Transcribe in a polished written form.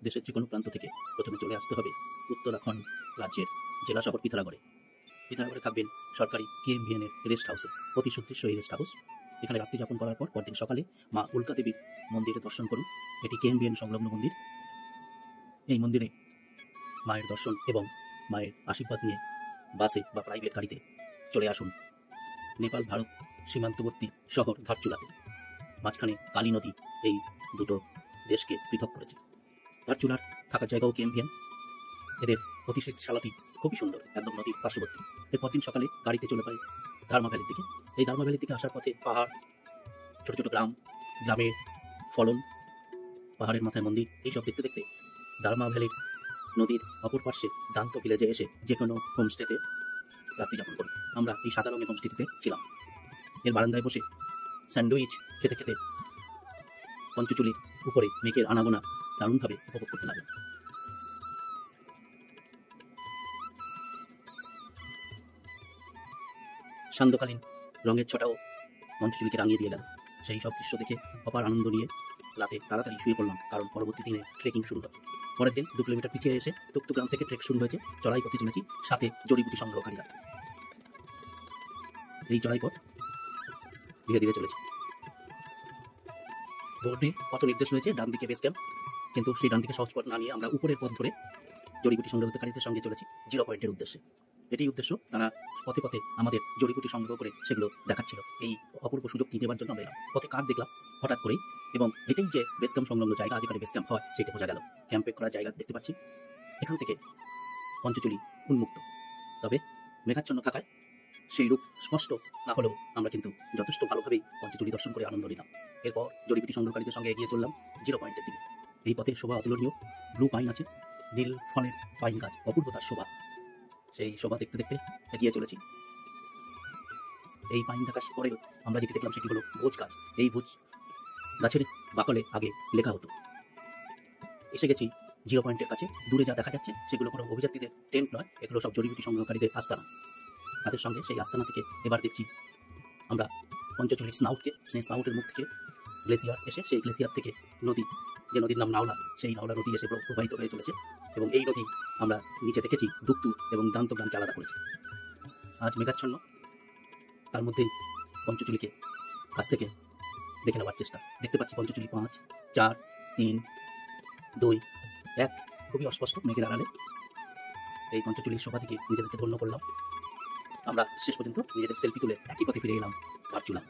দেশের যে কোনো প্রান্ত থেকে প্রথমে চলে আসতে হবে উত্তরাখণ্ড রাজ্যের জেলা শহর পিথোরাগড়ে। পিথোরাগড়ে থাকবেন সরকারি KMVN এর রেস্ট হাউসে, অতি সুদৃশ্য এই রেস্ট হাউস। এখানে রাত্রি যাপন করার পর পরদিন সকালে মা উল্কা দেবীর মন্দিরে দর্শন করুন। এটি KMVN সংলগ্ন মন্দির। এই মন্দিরে মায়ের দর্শন এবং মায়ের আশীর্বাদ নিয়ে বাসে বা প্রাইভেট গাড়িতে চলে আসুন নেপাল ভারত সীমান্তবর্তী শহর ধারচুলাতে। মাঝখানে কালী নদী এই দুটো দেশকে পৃথক করেছে। ধারচুলার থাকার জায়গাও KMVN। এদের অতিথিশালাটি খুবই সুন্দর, একদম নদীর পার্শ্ববর্তী। এরপর দিন সকালে গাড়িতে চলে পাই দার্মা ভ্যালির দিকে। এই দার্মা ভ্যালির দিকে আসার পথে পাহাড়, ছোট ছোট গ্রাম, গ্রামের ফলন, পাহাড়ের মাথায় মন্দির, এইসব দেখতে দেখতে দার্মা ভ্যালির নদীর অপর পার্শ্বে দান্ত ভিলেজে এসে যে কোনো হোমস্টেতে রাত্রি যাপন করি। আমরা এই সাদা রঙের হোমস্টেটিতে ছিলাম। এর বারান্দায় বসে স্যান্ডউইচ খেতে খেতে পঞ্চচুলির উপরে মেঘের আনাগোনা দারুণভাবে উপভোগ করতে লাগলাম। সান্ধ্যকালীন রঙের ছটাও পঞ্চচুলিকে রাঙিয়ে দিয়ে গেল। সেই সব দৃশ্য দেখে অপার আনন্দ নিয়ে রাতে তাড়াতাড়ি শুয়ে পড়লাম, কারণ পরবর্তী দিনে ট্রেকিং শুরু হবে। পরের দিন 2 কিলোমিটার পিছিয়ে এসে তুকতু গ্রাম থেকে ট্রেক শুরু হয়েছে। চড়াই পথে চলেছি, সাথে জড়িবুটি সংগ্রহকারীরা। এই চড়াই পথ ধীরে ধীরে চলেছে। বোর্ডে পথ নির্দেশ রয়েছে ডান দিকে বেস ক্যাম্প, কিন্তু সেই ডান দিকে সহজ পথ না নিয়ে আমরা উপরের পথ ধরে জড়িবুটি সংগ্রহকারীদের সঙ্গে চলেছি 0 পয়েন্টের উদ্দেশ্যে। এটাই উদ্দেশ্য, তারা পথে পথে আমাদের জড়িবুটি সংগ্রহ করে সেগুলো দেখাচ্ছিল। এই অপূর্ব সুযোগটি নেবার জন্য আমরা এলাম। পথে কাক দেখলাম হঠাৎ করেই, এবং এটাই যে বেস ক্যাম্প সংলগ্ন জায়গা, যেখানে বেস ক্যাম্প হয় সেটা বোঝা গেল। ক্যাম্পে করার জায়গা দেখতে পাচ্ছি। এখান থেকে পঞ্চচুলি উন্মুক্ত, তবে মেঘাচ্ছন্ন থাকায় সেই রূপ স্পষ্ট না হলেও আমরা কিন্তু যথেষ্ট ভালোভাবেই পঞ্চচুলি দর্শন করে আনন্দ নিলাম। এরপর জড়িবুটি সংগ্রহকারীদের সঙ্গে এগিয়ে চললাম 0 পয়েন্টের দিকে। এই পথে শোভা অতুলনীয়, ব্লু পাইন আছে, নীল ফলের পাইন গাছ, অপূর্ব তার শোভা। সেই শোভা দেখতে দেখতে এগিয়ে চলেছি। এই পাইন থাকার পরেও আমরা যেটি দেখলাম সেটি হলো ভোজ গাছ। এই ভোজ গাছের বাকলে আগে লেখা হতো। এসে গেছি 0 পয়েন্টের কাছে। দূরে যা দেখা যাচ্ছে সেগুলো কোনো অভিযাত্রীদের টেন্ট নয়, এগুলো সব জড়িবুটি সংগ্রহকারীদের আস্তানা। তাদের সঙ্গে সেই আস্তানা থেকে এবার দেখছি আমরা পঞ্চচুলির স্নাউটকে। সেই স্নাউটের মুখ থেকে গ্লেসিয়ার এসে, সেই গ্লেসিয়ার থেকে নদী, যে নদীর নাম নাওলা, সেই নাওলা নদী এসে প্রবাহিত হয়ে চলেছে। এবং এই নদী আমরা নিচে দেখেছি দুক্তু এবং দান্ত গ্রামকে আলাদা করেছে। আজ মেঘাচ্ছন্ন, তার মধ্যেই পঞ্চচুলিকে কাছ থেকে দেখে নেওয়ার চেষ্টা। দেখতে পাচ্ছি পঞ্চচুলি 5, 4, 3, 2, 1 খুবই অস্পষ্ট মেঘের আড়ালে। এই পঞ্চচুলির শোভা থেকে নিজেদেরকে ধন্য করলাম। আমরা শেষ পর্যন্ত নিজেদের সেলফি তুলে একই পথে ফিরে এলাম ধারচুলা।